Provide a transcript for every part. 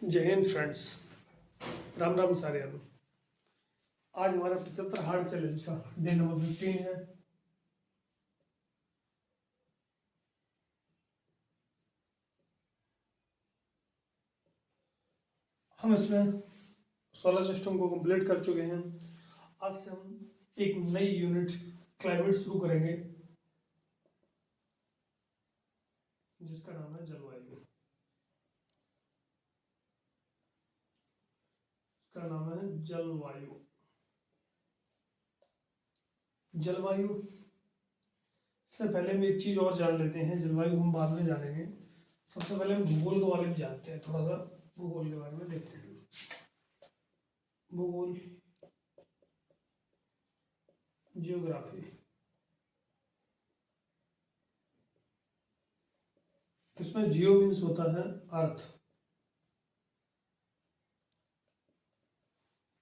जय हिंद फ्रेंड्स, राम राम सारे। आज हमारा 75 हार्ड चैलेंज का डे नंबर 15 है। हम इसमें सोलर सिस्टम को कंप्लीट कर चुके हैं। आज से हम एक नई यूनिट क्लाइमेट शुरू करेंगे जिसका नाम है जलवायु। इसका नाम है जलवायु। जलवायु से पहले हम एक चीज और जान लेते हैं। जलवायु हम बाद में जानेंगे। सबसे पहले हम भूगोल के बारे में जानते हैं। थोड़ा सा भूगोल के बारे में देखते हैं। भूगोल, जियोग्राफी। इसमें जियो मीन्स होता है अर्थ,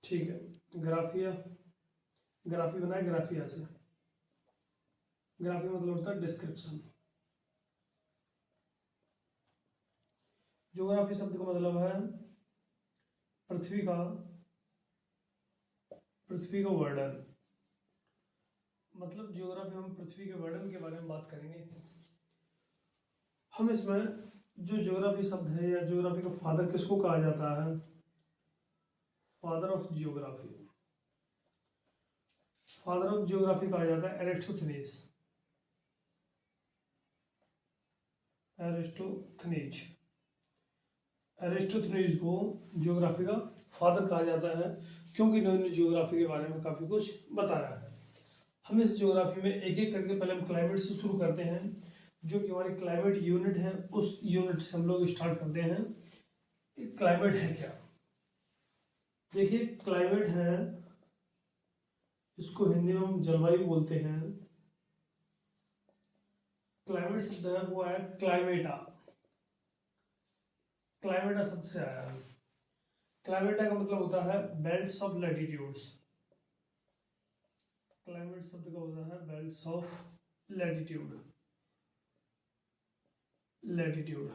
ठीक है। ग्राफिया, ग्राफी बनाए ग्राफिया से। ग्राफी मतलब होता है डिस्क्रिप्शन। ज्योग्राफी शब्द का मतलब है पृथ्वी का वर्णन। मतलब ज्योग्राफी हम पृथ्वी के वर्णन के बारे में बात करेंगे। हम इसमें जो ज्योग्राफी शब्द है या ज्योग्राफी का फादर किसको कहा जाता है? Father of geography. Father of geography कहा जाता है एरिस्टोथेनीज। एरिस्टोथेनीज को ज्योग्राफी का फादर कहा जाता है क्योंकि इन्होंने ज्योग्राफी के बारे में काफी कुछ बताया है। हम इस ज्योग्राफी में एक एक करके पहले हम क्लाइमेट से शुरू करते हैं। जो कि हमारी क्लाइमेट यूनिट है, उस यूनिट से हम लोग स्टार्ट करते हैं। क्लाइमेट है क्या? देखिए, क्लाइमेट है, इसको हिंदी में हम जलवायु बोलते हैं। क्लाइमेट शब्द है वो है क्लाइमेटा। क्लाइमेटा शब्द से आया है। क्लाइमेटा का मतलब होता है बेल्ट्स ऑफ लैटिट्यूड्स। क्लाइमेट शब्द का होता है बेल्ट्स ऑफ लैटिट्यूड। लैटिट्यूड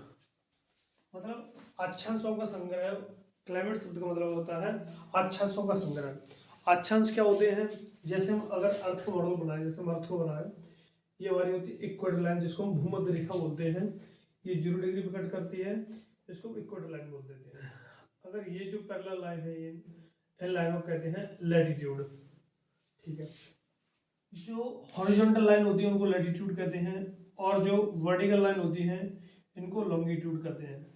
मतलब अक्षांशों का संग्रह। क्लाइमेट शब्द का मतलब होता है अक्षांशों का संग्रह। अक्षांश क्या होते हैं? जैसे हम अगर अर्थ का मॉडल बनाए, जैसे हम अर्थ को बनाए, ये हमारी होती है इक्वेटर लाइन, जिसको हम भूमध्य रेखा बोलते हैं। ये 0 डिग्री पे कट करती है, इसको इक्वेटर लाइन बोल देते हैं। अगर ये जो पैरेलल लाइन है, ये इन लाइनों को कहते हैं लैटिट्यूड, ठीक है। जो हॉरिजॉन्टल लाइन होती है उनको लैटिट्यूड कहते हैं, और जो वर्टिकल लाइन होती है इनको लॉन्गिट्यूड कहते हैं।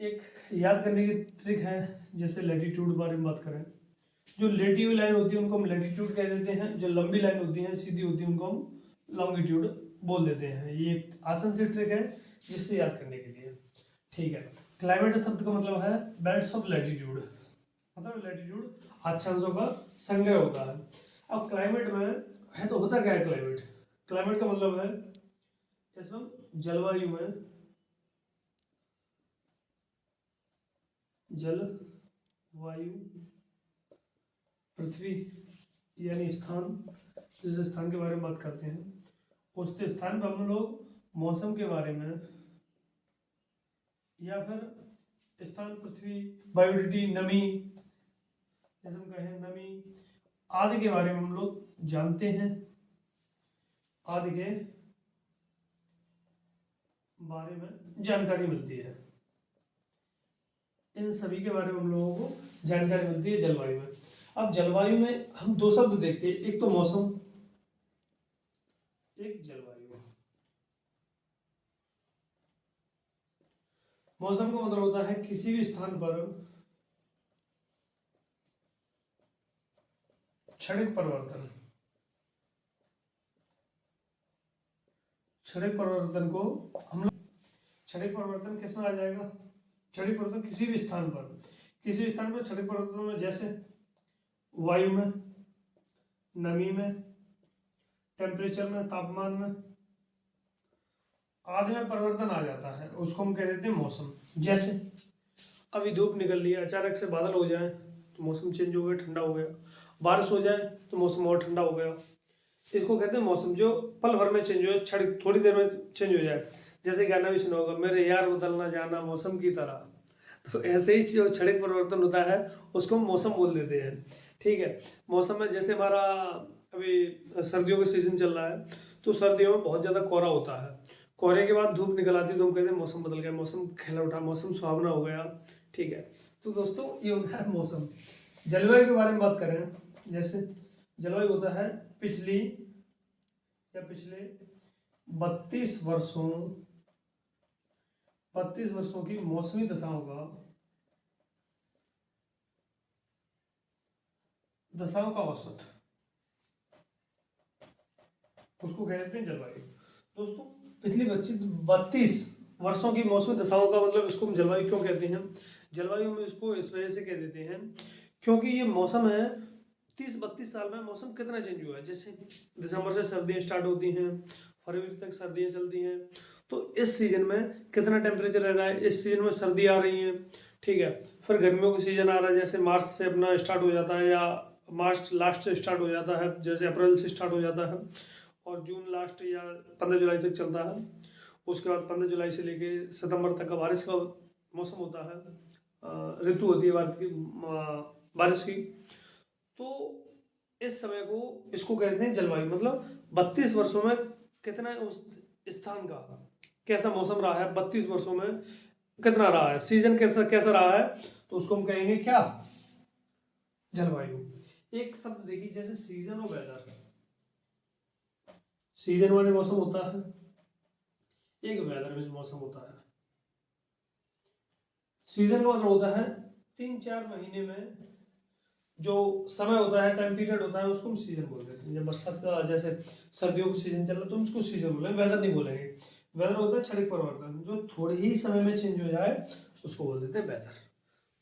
एक याद करने की ट्रिक है, जैसे लैटिट्यूड बारे में बात करें, जो लेटी हुई लाइन होती है उनको हम लैटिट्यूड कह देते हैं। जो लंबी लाइन होती है, सीधी होती है, उनको हम लॉन्गिट्यूड बोल देते हैं। ये एक आसान सी ट्रिक है जिससे याद करने के लिए, ठीक है। क्लाइमेट शब्द का मतलब है बेल्ट्स ऑफ लैटिट्यूड। मतलब लैटिट्यूड अक्षांशों का संग्रह होता है। अब क्लाइमेट में है तो होता क्या है क्लाइमेट? क्लाइमेट का मतलब है इसमें जलवायु में, जलवायु पृथ्वी यानी स्थान, जिस स्थान के बारे में बात करते हैं उस स्थान पर हम लोग मौसम के बारे में, या फिर स्थान, पृथ्वी, वायुडिटी, नमी, जैसे हम कहें नमी आदि के बारे में हम लोग जानते हैं। आदि के बारे में जानकारी मिलती है। इन सभी के बारे में हम लोगों को जानकारी मिलती है जलवायु में। अब जलवायु में हम दो शब्द देखते हैं, एक तो मौसम, एक जलवायु। मौसम का मतलब होता है किसी भी स्थान पर क्षणिक परिवर्तन। क्षणिक परिवर्तन को हम लोग, क्षणिक परिवर्तन किस में आ जाएगा? क्षणिक परिवर्तन किसी भी स्थान पर, किसी भी स्थान पर क्षणिक परिवर्तन में, जैसे वायु में, नमी में, टेम्परेचर में, तापमान में आदि में परिवर्तन आ जाता है, उसको हम कह देते हैं मौसम। जैसे अभी धूप निकल रही है, अचानक से बादल हो जाए तो मौसम चेंज हो गया, ठंडा हो गया। बारिश हो जाए तो मौसम और ठंडा हो गया। इसको कहते हैं मौसम, जो पल भर में चेंज हो जाए, थोड़ी देर में चेंज हो जाए। जैसे गाना भी सुना होगा, मेरे यार बदलना जाना मौसम की तरह। तो ऐसे ही जो क्षणिक परिवर्तन होता है उसको हम मौसम बोल देते हैं। ठीक है, मौसम में जैसे हमारा अभी सर्दियों का सीजन चल रहा है, तो सर्दियों में बहुत ज़्यादा कोहरा होता है। कोहरे के बाद धूप निकल आती है तो हम कहते हैं मौसम बदल गया, मौसम खिला उठा, मौसम सुहावना हो गया। ठीक है, तो दोस्तों ये होता है मौसम। जलवायु के बारे में बात करें, जैसे जलवायु होता है पिछले 32 वर्षों 32 वर्षों की मौसमी दशाओं का औसत, उसको कहते हैं जलवायु। दोस्तों पिछली 32 वर्षों की मौसमी दशाओं का मतलब, इसको हम जलवायु क्यों कहते हैं? जलवायु में इसको इस वजह से कह देते हैं क्योंकि ये मौसम है, 30-32 साल में मौसम कितना चेंज हुआ है। जैसे दिसंबर से सर्दियाँ स्टार्ट होती हैं, फरवरी तक सर्दियाँ चलती हैं, तो इस सीजन में कितना टेम्परेचर रह रहा है, इस सीजन में सर्दी आ रही है। ठीक है, फिर गर्मियों का सीजन आ रहा है, जैसे मार्च से अपना स्टार्ट हो जाता है, या मार्च लास्ट से स्टार्ट हो जाता है, जैसे अप्रैल से स्टार्ट हो जाता है और जून लास्ट या 15 जुलाई तक चलता है। उसके बाद 15 जुलाई से लेके सितंबर तक का बारिश का मौसम होता है, ऋतु होती है भारत की बारिश की। तो इस समय को इसको कहते हैं जलवायु। मतलब 32 वर्षों में कितना उस स्थान का कैसा मौसम रहा है, 32 वर्षों में कितना रहा है, सीजन कैसा रहा है, तो उसको हम कहेंगे क्या? जलवायु। एक शब्द देखिए, जैसे सीजन और वेदर। सीजन वाले मौसम होता है, एक वेदर में मौसम होता है। सीजन का मतलब होता है 3-4 महीने में जो समय होता है, टाइम पीरियड होता है, उसको हम सीजन बोल देते हैं। जब बरसात का, जैसे सर्दियों का सीजन चल रहा है तो हम उसको सीजन बोलेंगे, वेदर नहीं बोलेंगे। वेदर होता है क्षणिक परिवर्तन, जो थोड़े ही समय में चेंज हो जाए उसको बोल देते हैं वेदर।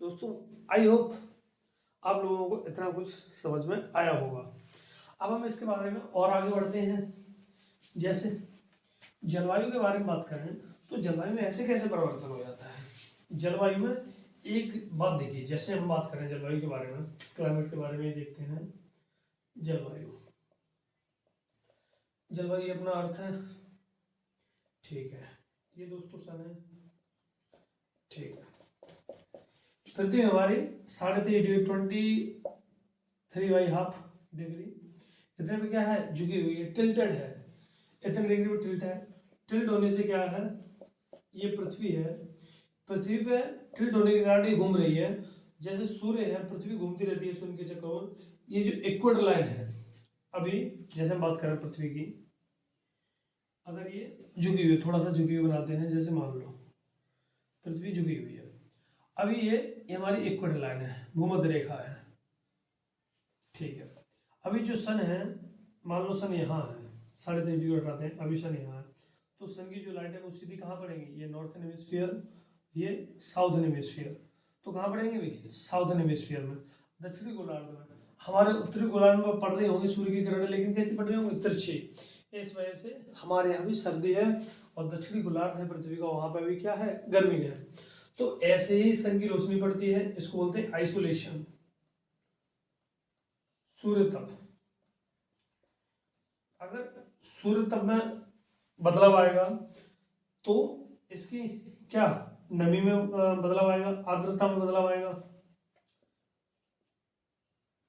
दोस्तों आई होप आप लोगों को इतना कुछ समझ में आया होगा। अब हम इसके बारे में और आगे बढ़ते हैं। जैसे जलवायु के बारे में बात करें तो जलवायु में ऐसे कैसे परिवर्तन हो जाता है। जलवायु में एक बात देखिए, जैसे हम बात करें जलवायु के बारे में, क्लाइमेट के बारे में देखते हैं। जलवायु अपना अर्थ है, ठीक है, ये दोस्तों सन है, ठीक है। पृथ्वी हमारी 23.23 डिग्री इतने पे क्या है, झुकी हुई है, टिल्टेड है, इतने डिग्री पे टिल्ट है। टिल्ट होने से क्या है, ये पृथ्वी है, पृथ्वी पे टिल्ट होने के कारण ये घूम रही है। जैसे सूर्य है, पृथ्वी घूमती रहती है सूर्य के चक्कर में। ये जो इक्वेटर लाइन है, अभी जैसे हम बात करें पृथ्वी की, अगर ये झुकी हुई, थोड़ा सा झुकी हुई बनाते हैं, जैसे मान लो पृथ्वी झुकी हुई है, अभी ये हमारी इक्वेटर लाइन है, भूमध्य रेखा है, ठीक है। अभी जो सन है, मान लो सन यहाँ है, 23.5 डिग्री हटाते हैं, अभी सन यहाँ है, तो सन की जो लाइट है वो सीधी कहाँ पड़ेंगी, ये नॉर्थन हेमिस्फीयर, ये साउथर्न हेमिस्फीयर। तो कहाँ पड़ेंगे भाई, साउथर्न हेमिस्फीयर में, दक्षिणी गोलार्ध में। हमारे उत्तरी गोलार्ध में पड़ रही होंगी सूर्य की किरणें, लेकिन कैसी पड़ रही होंगी, तिरछी। इस वजह से हमारे यहाँ भी सर्दी है, और दक्षिणी गोलार्ध है पृथ्वी का, वहां पर भी क्या है, गर्मी है। तो ऐसे ही सन की रोशनी पड़ती है, इसको बोलते हैं आइसोलेशन, सूर्य तप। अगर सूर्य तप में बदलाव आएगा तो इसकी क्या, नमी में बदलाव आएगा, आर्द्रता में बदलाव आएगा,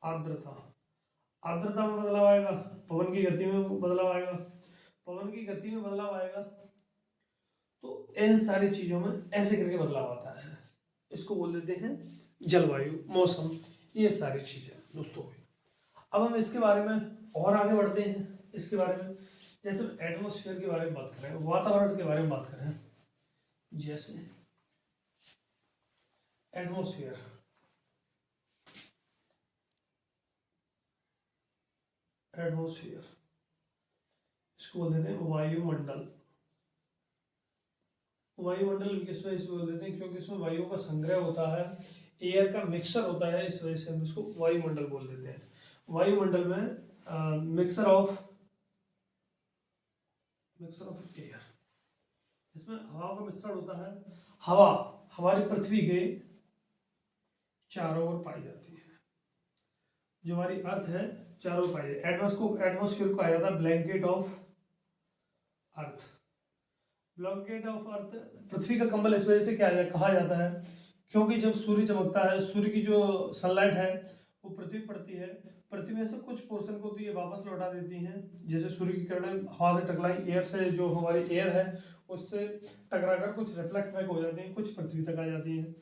आर्द्रता में बदलाव आएगा, पवन की गति में बदलाव आएगा, पवन की गति में बदलाव आएगा। तो इन सारी चीजों में ऐसे करके बदलाव आता है, इसको बोल देते हैं जलवायु, मौसम, ये सारी चीजें दोस्तों। अब हम इसके बारे में और आगे बढ़ते हैं। इसके बारे में जैसे एटमॉस्फेयर के बारे में बात करें, वातावरण के बारे में बात करें, जैसे एटमॉस्फेयर, इसको बोल देते हैं वायुमंडल। वायुमंडल किस वजह से बोल देते हैं, क्योंकि इसमें वायु का संग्रह होता है, एयर का मिक्सर होता है, इस वजह से हम इसको वायुमंडल बोल देते हैं। वायुमंडल में मिक्सर ऑफ एयर, इसमें हवा का मिश्रण होता है। हवा हमारी पृथ्वी के चारों ओर पाई जाती है, जो हमारी अर्थ है चारों ओर पाई जाती है। एटमॉस्फेयर को कहा जाता है blanket of earth. Blanket of earth, पृथ्वी का कंबल इस वजह से क्या कहा जाता है, क्योंकि जब सूर्य चमकता है, सूर्य की जो सनलाइट है वो पृथ्वी पड़ती है, पृथ्वी में से कुछ पोर्शन को तो ये वापस लौटा देती हैं। जैसे सूर्य की किरणें हवा से टकराई, एयर से, जो हमारी एयर है उससे टकराकर कुछ रिफ्लेक्ट बैक हो जाती हैं, कुछ पृथ्वी तक आ जाती हैं।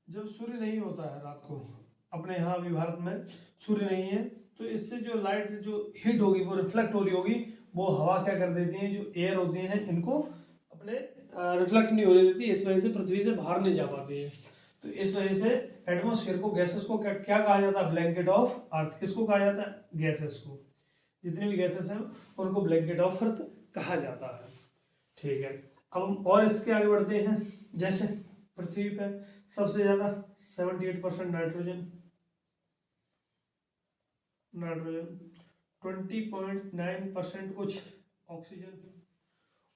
जब सूर्य नहीं होता है रात को, अपने यहाँ अभी भारत में सूर्य नहीं है, तो इससे जो लाइट जो हिट होगी वो रिफ्लेक्ट हो रही होगी, वो हवा क्या कर देती है, जो एयर होती हैं इनको अपने रिफ्लेक्ट नहीं होने देती, इस वजह से पृथ्वी से बाहर नहीं जा पाती है। तो इस वजह से एटमॉस्फेयर को, गैसेस को क्या कहा जाता है, ब्लैंकेट ऑफ अर्थ। किसको कहा जाता है, गैसेस को, जितने भी गैसेस हैं उनको ब्लैंकेट ऑफ अर्थ कहा जाता है। ठीक है, अब हम और इसके आगे बढ़ते हैं। जैसे पृथ्वी पे सबसे ज्यादा 78% नाइट्रोजन, 20.9% कुछ ऑक्सीजन,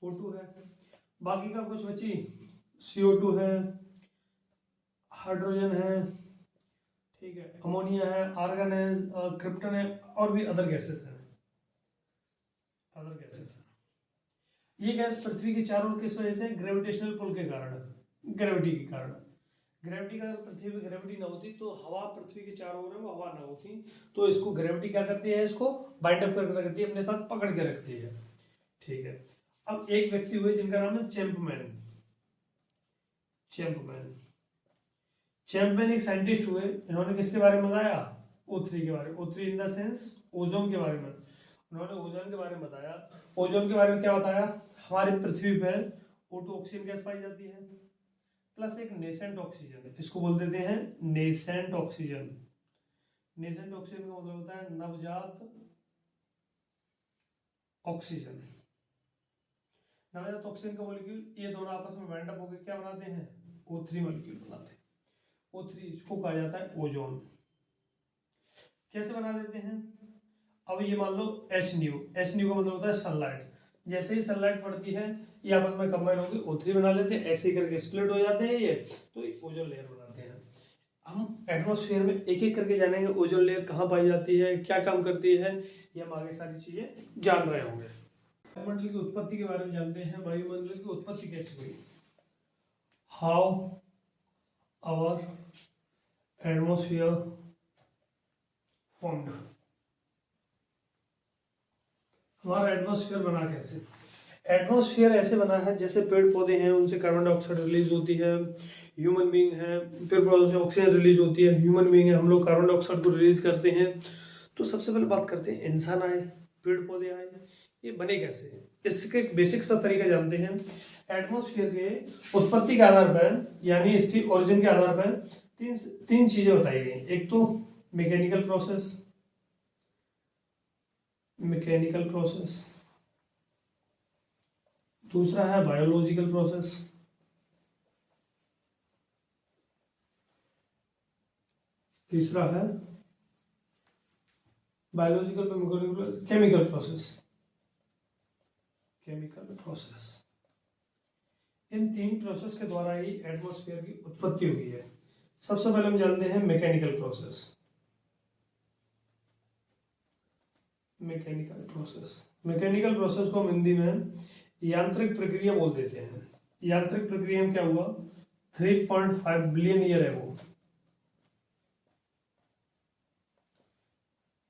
O2 है, बाकी का कुछ बची CO2 है, हाइड्रोजन है, ठीक है, अमोनिया है, आर्गन है, क्रिप्टन है, और भी अदर गैसेस हैं, अदर गैसेस हैं। ये गैस पृथ्वी के चारों ओर किस वजह से, ग्रेविटेशनल पुल के कारण, ग्रेविटी के कारण। ग्रेविटी का, अगर पृथ्वी पे ग्रेविटी ना होती तो हवा पृथ्वी के चारों ओर है वो हवा ना होती, तो इसको ग्रेविटी क्या करती है, इसको बाइंड अप करके रखती है, अपने साथ पकड़ के रखती है। ठीक है, अब एक व्यक्ति हुए जिनका नाम है चैंपमैन। चैंपमैन, चैंपमैन एक साइंटिस्ट हुए, इन्होंने किसके बारे में बताया, O3 के बारे में, O3 in the sense ozone के बारे में। उन्होंने ओजोन के बारे में बताया। ओजोन के बारे में क्या बताया, हमारी पृथ्वी पर O2 ऑक्सीजन गैस पाई जाती है, प्लस एक नेसेंट ऑक्सीजन, इसको बोल देते हैं नेसेंट ऑक्सीजन। नेसेंट ऑक्सीजन का मतलब होता है नवजात ऑक्सीजन। नवजात ऑक्सीजन का मॉलिक्यूल, ये दोनों आपस में बैंड अप होकर क्या बनाते हैं, O3 मॉलिक्यूल बनाते हैं। O3, इसको कहा जाता है ओजोन। कैसे बना देते हैं, अब ये मान लो HNu, HNu का मतलब होता है सनलाइट। जैसे ही सनलाइट पड़ती है ये आपस में कंबाइन होकर O3 बना लेते हैं, ऐसे ही करके स्प्लिट हो जाते हैं ये, तो ओजोन लेयर बनाते हैं। हम एटमॉस्फेयर में एक एक करके जानेंगे ओजोन लेयर कहाँ पाई जाती है, क्या काम करती है, ये हम आगे सारी चीजें जान रहे होंगे। वायुमंडल की उत्पत्ति के बारे में जानते हैं। वायुमंडल की उत्पत्ति कैसे हुई, हाउ आवर एटमॉस्फेयर फॉर्म्ड। हमारा एटमॉस्फेयर बना कैसे, एटमॉस्फेयर ऐसे बना है जैसे पेड़ पौधे हैं उनसे कार्बन डाइऑक्साइड रिलीज होती है, ह्यूमन बीइंग है, पेड़ पौधों से ऑक्सीजन रिलीज होती है, ह्यूमन बीइंग है, हम लोग कार्बन डाइऑक्साइड को रिलीज करते हैं। तो सबसे पहले बात करते हैं, इंसान आए, पेड़ पौधे आए, ये बने कैसे, इसके एक बेसिक सा तरीका जानते हैं। एटमॉस्फेयर के उत्पत्ति के आधार पर, यानी इसकी ओरिजिन के आधार पर तीन चीजें बताई गई। एक तो मैकेनिकल प्रोसेस, मैकेनिकल प्रोसेस, दूसरा है बायोलॉजिकल प्रोसेस, तीसरा है biological chemical process, chemical process. इन तीन प्रोसेस के द्वारा ही एटमॉस्फेयर की उत्पत्ति हुई है। सबसे पहले हम जानते हैं mechanical process. Mechanical process, mechanical process को हम हिंदी में यांत्रिक प्रक्रिया बोल देते हैं। यांत्रिक प्रक्रिया में क्या हुआ, 3.5 बिलियन ईयर है वो,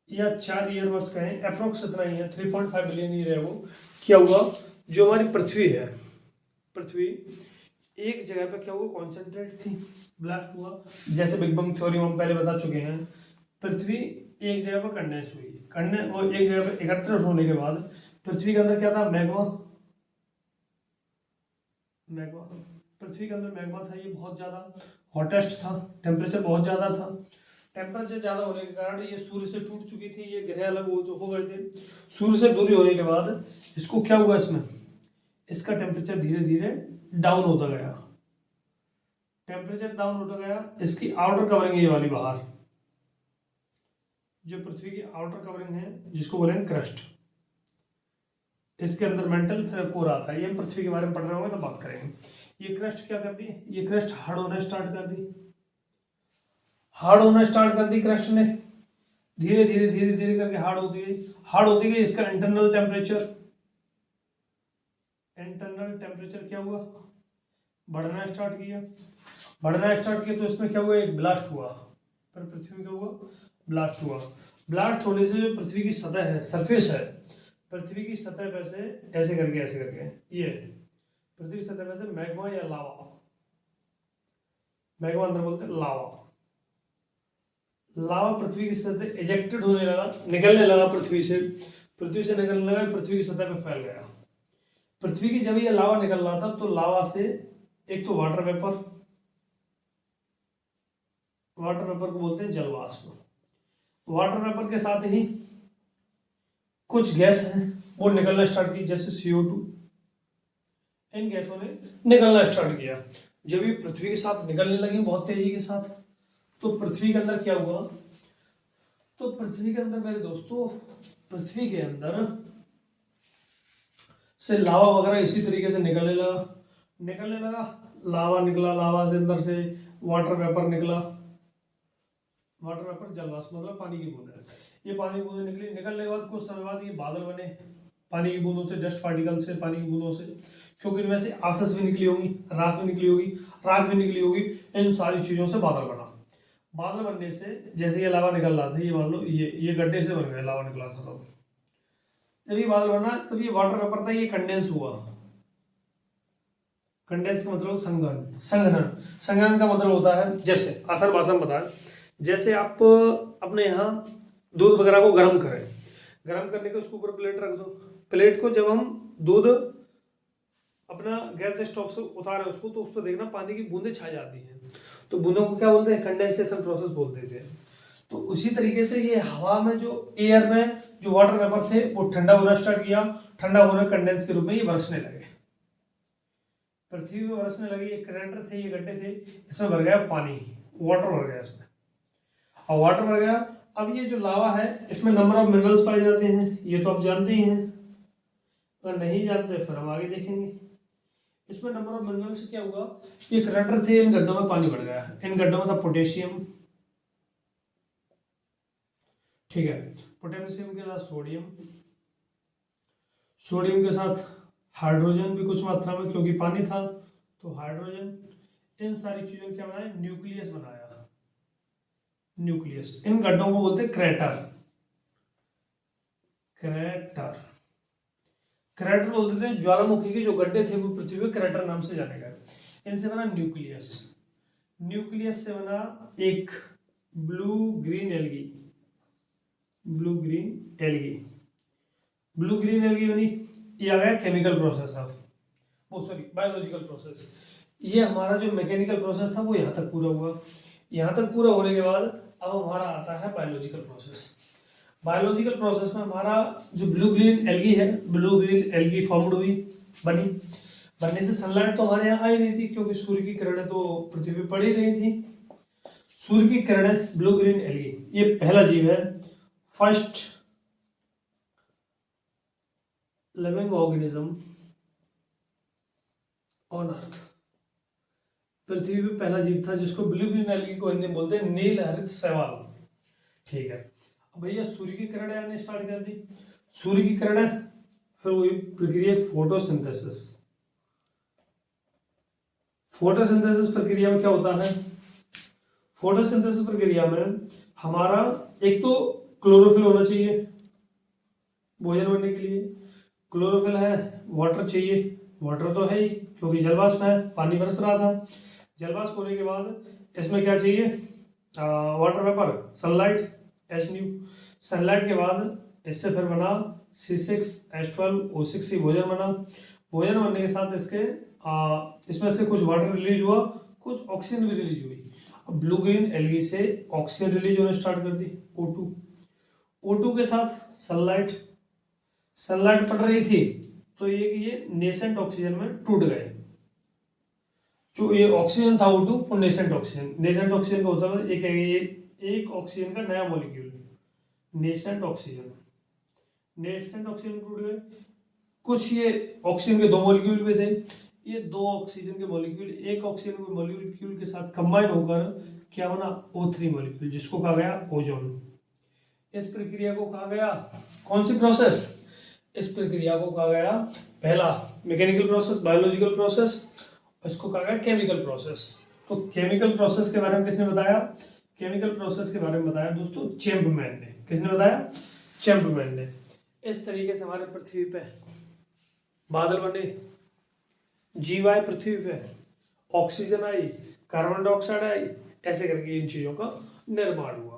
या 4 ईयर वर्ष कहें, अप्रोक्स इतना ही है, 3.5 बिलियन ईयर है वो। क्या हुआ, जो हमारी पृथ्वी है, पृथ्वी एक जगह पर क्या हुआ, कॉन्सेंट्रेट थी, ब्लास्ट हुआ। जैसे बिग बैंग थ्योरी हम पहले बता चुके हैं, पृथ्वी एक जगह पर कंडेंस हुई, वो एक जगह पर एकत्रित होने के बाद पृथ्वी के अंदर क्या था, मैग्मा, मैग्मा, पृथ्वी के अंदर मैग्मा था। ये बहुत ज्यादा हॉटेस्ट था, टेम्परेचर बहुत ज्यादा था। टेम्परेचर ज्यादा होने के कारण ये सूर्य से टूट चुकी थी, ये ग्रह अलग हो गए थे। सूर्य से दूरी होने के बाद इसको क्या हुआ, इसमें इसका टेम्परेचर धीरे धीरे डाउन होता गया, टेम्परेचर डाउन होता गया। इसकी आउटर कवरिंग ये वाली बाहर, जो पृथ्वी की आउटर कवरिंग है जिसको बोलेंगे क्रस्ट, इसके अंदर मेंटल फिर कोर आता है। ये पृथ्वी के बारे में पढ़ रहे होंगे तो बात करेंगे। ये क्रस्ट क्या कर दी, ये क्रस्ट हार्ड होना स्टार्ट कर दी, हार्ड होना स्टार्ट कर दी क्रस्ट ने, धीरे धीरे धीरे धीरे करके हार्ड होती गई, हार्ड होती गई। इसका इंटरनल टेम्परेचर क्या हुआ, बढ़ना स्टार्ट किया। बढ़ना स्टार्ट किया तो इसमें क्या हुआ, एक ब्लास्ट हुआ, पर पृथ्वी में क्या हुआ, ब्लास्ट हुआ। ब्लास्ट होने से जो पृथ्वी की सतह है, सरफेस है, पृथ्वी की सतह पे से ऐसे करके ये पृथ्वी की सतह पे से मैग्मा या लावा, मैग्मा अंदर बोलते हैं लावा, लावा पृथ्वी की सतह इजेक्टेड होने लगा, निकलने लगा पृथ्वी से निकलने लगा, पृथ्वी की सतह पे फैल गया। पृथ्वी की जब ये लावा निकल रहा था तो लावा से एक तो वाटर वेपर को बोलते हैं जलवाष्प, वाटर वेपर के साथ ही कुछ गैस है वो निकलना स्टार्ट की, जैसे CO2, इन गैसों ने निकलना स्टार्ट किया। जब ये पृथ्वी के साथ निकलने लगी बहुत तेजी के साथ, तो पृथ्वी के अंदर क्या हुआ, तो पृथ्वी के अंदर मेरे दोस्तों, पृथ्वी के अंदर से लावा वगैरह इसी तरीके से निकलने लगा, लावा निकला, लावा से अंदर से वाटर वेपर निकला, वाटर वेपर जलवाष्प मतलब पानी की बूंदें, ये पानी की बूंदें निकलने के बाद कुछ समय बाद ये बादल बने, पानी की बूंदों से, डस्ट पार्टिकल से, पानी की बूंदों से, क्योंकि इनमें से आसस भी निकली होगी, रास भी निकली होगी, राख भी निकली होगी, इन सारी चीजों से बादल बना। बादल बनने से जैसे ये लावा निकल रहा था, ये मान लो ये गड्ढे से बन गया, लावा निकला था, तो जब ये बादल बना तब ये वाटर वेपर था, ये कंडेंस हुआ। कंडेंस का मतलब संघनन का मतलब होता है, जैसे आसान भाषा में बताया, जैसे आप अपने यहाँ दूध वगैरह को गर्म करें, गर्म करने के उसके ऊपर प्लेट रख दो, प्लेट को जब हम दूध अपना गैस स्टोव से उतारे उसको, तो उस पर देखना पानी की बूंदें छा जाती हैं, तो बूंदों को क्या बोलते हैं, कंडेंसेशन प्रोसेस बोलते थे। तो उसी तरीके से ये हवा में जो एयर में जो वाटर वेपर थे वो ठंडा होना स्टार्ट किया, ठंडा होने कंडेंस के रूप में ये बरसने लगे, पृथ्वी में बरसने लगे। ये करेंटर थे, ये गड्ढे थे, इसमें भर गया पानी, वाटर भर गया इसमें, और वाटर भर गया। अब ये जो लावा है इसमें नंबर ऑफ मिनरल्स पाए जाते हैं, ये तो आप जानते ही हैं, अगर नहीं जानते फिर हम आगे देखेंगे। इसमें नंबर ऑफ मिनरल्स क्या हुआ, ये करेंटर थे, इन गड्ढों में पानी बढ़ गया, इन गड्ढों में था पोटेशियम, ठीक है, पोटेशियम के साथ सोडियम, सोडियम के साथ हाइड्रोजन भी कुछ मात्रा में, क्योंकि पानी था तो हाइड्रोजन, इन सारी चीजों ने क्या बनाया, न्यूक्लियस बनाया, न्यूक्लियस। इन गड्ढों को बोलते हैं क्रेटर, क्रेटर बोलते थे, ज्वालामुखी के जो गड्ढे थे वो पृथ्वी पे क्रेटर नाम से जाने गए। इनसे बना न्यूक्लियस, न्यूक्लियस से बना एक ब्लू ग्रीन एल्गी बनी, ये आ गया chemical process of, biological process. ये हमारा जो मैकेनिकल प्रोसेस था वो यहाँ तक पूरा हुआ। यहाँ तक पूरा होने के बाद अब हमारा आता है बायोलॉजिकल प्रोसेस। बायोलॉजिकल प्रोसेस में हमारा जो ब्लू ग्रीन एल्गी फॉर्म्ड हुई, बनने से सनलाइट तो हमारे यहाँ आई नहीं थी, क्योंकि सूर्य की किरणें तो पृथ्वी पर पड़ ही रही थी। सूर्य की किरणें, ब्लू ग्रीन एल्गी, ये पहला जीव है, first living organism on earth, पृथ्वी पे पहला जीव था जिसको ब्लू ग्रीन एल्गी को हिंदी में बोलते हैं नील हरित शैवाल, ठीक है। अब भैया सूर्य की किरणें आने स्टार्ट कर दी, सूर्य की किरणें, फिर वही प्रक्रिया फोटोसिंथेसिस। फोटोसिंथेसिस प्रक्रिया में क्या होता है, फोटोसिंथेसिस प्रक्रिया में हमारा एक तो क्लोरोफिल होना चाहिए भोजन बनने के लिए, क्लोरोफिल है, वाटर चाहिए, वाटर तो है ही क्योंकि जलवाष्प है, पानी बरस रहा था। जलवाष्प होने के बाद इसमें क्या चाहिए, water vapour, sunlight, H², sunlight के बाद इससे फिर बना C6H12O6 भोजन बना। भोजन बनने के साथ इसमें से कुछ वाटर रिलीज हुआ, कुछ ऑक्सीजन भी रिलीज हुई। अब ब्लू ग्रीन एल्गी से ऑक्सीजन रिलीज होना स्टार्ट कर दी, O2 के साथ सनलाइट पड़ रही थी, तो ये नेसेंट ऑक्सीजन में टूट गए। जो ये ऑक्सीजन था O2 और नेसेंट ऑक्सीजन का होता है एक ऑक्सीजन का नया मॉलिक्यूल, नेसेंट ऑक्सीजन टूट गए। कुछ ये ऑक्सीजन के 2 मॉलिक्यूल भी थे, ये 2 ऑक्सीजन के मॉलिक्यूल एक ऑक्सीजन के मॉलिक्यूल के साथ कंबाइन होकर क्या बना, O3 मॉलिक्यूल, जिसको कहा गया ओजोन। इस प्रक्रिया को कहा गया, कौन सी प्रोसेस, इस प्रक्रिया को कहा गया पहला मैकेनिकल प्रोसेस, बायोलॉजिकल प्रोसेस, इसको कहा गया केमिकल प्रोसेस। तो केमिकल प्रोसेस के बारे में किसने बताया? केमिकल प्रोसेस के बारे में बताया दोस्तों चैंपमैन ने। किसने बताया? चैंपमैन ने। इस तरीके से हमारे पृथ्वी पे बादल बने, जीव आए पृथ्वी पे, ऑक्सीजन आई, कार्बन डाइऑक्साइड आई, ऐसे करके इन चीजों का निर्माण हुआ।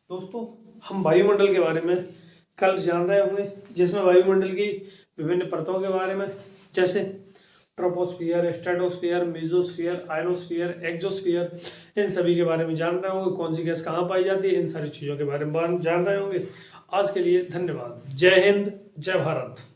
दोस्तों हम वायुमंडल के बारे में कल जान रहे होंगे, जिसमें वायुमंडल की विभिन्न परतों के बारे में, जैसे troposphere, stratosphere, mesosphere, ionosphere, exosphere, इन सभी के बारे में जान रहे होंगे। कौन सी गैस कहाँ पाई जाती है, इन सारी चीजों के बारे में जान रहे होंगे। आज के लिए धन्यवाद। जय हिंद, जय भारत।